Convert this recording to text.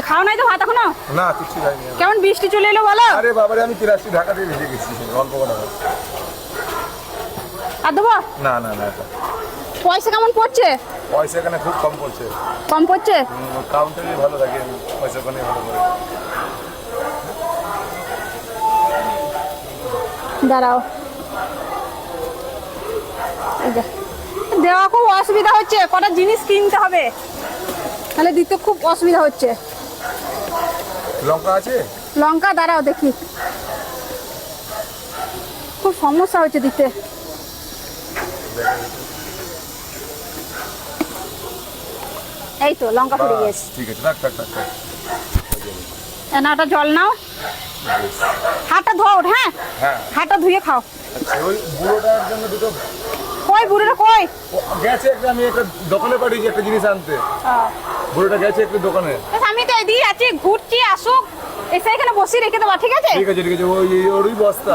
খাও নাই তো ভাত এখনো? না কিছু খাইনি। কেমন বৃষ্টি চলে এলো বলো? আরে বাবারে আমি 83 ঢাকা দিয়ে ভেজে গেছি অল্প কটা ভাত। আর দেবো? না না না পয়সা কেমন পড়ছে? পয়সা এখানে খুব কম পড়ছে। কম পড়ছে? কাউন্টারে ভালো থাকে, পয়সা ওখানে ভালো করে। দাঁড়াও, এই যা দেওয়া খুব অসুবিধা হচ্ছে, কটা জিনিস কিনতে হবে, তাহলে দিতে খুব অসুবিধা হচ্ছে। লঙ্কা আছে? লঙ্কা দাঁড়াও দেখি, খুব সমস্যা হচ্ছে দিতে। এই তো লঙ্কা পড়ে গেছে। ঠিক আছে, রাখ রাখ রাখ রাখ। নাটা জল নাও, হাতটা ধোও। হ্যাঁ হ্যাঁ হাতটা ধুয়ে খাও। আচ্ছা, ওই বুড়োটার জন্য দুটো কই বুড়িটা কই? গেছে একটা, আমি একটা দোকানে পাঠিয়েছি একটা জিনিস আনতে। বুড়োটা গেছে একটু দোকানে। আমি তো এদিকে আছি, ঘুরছি, আসুক, এসে এখানে বসিয়ে রেখে দেবো। ঠিক আছে ঠিক আছে ঠিক আছে, ওই ওরই বস্তা।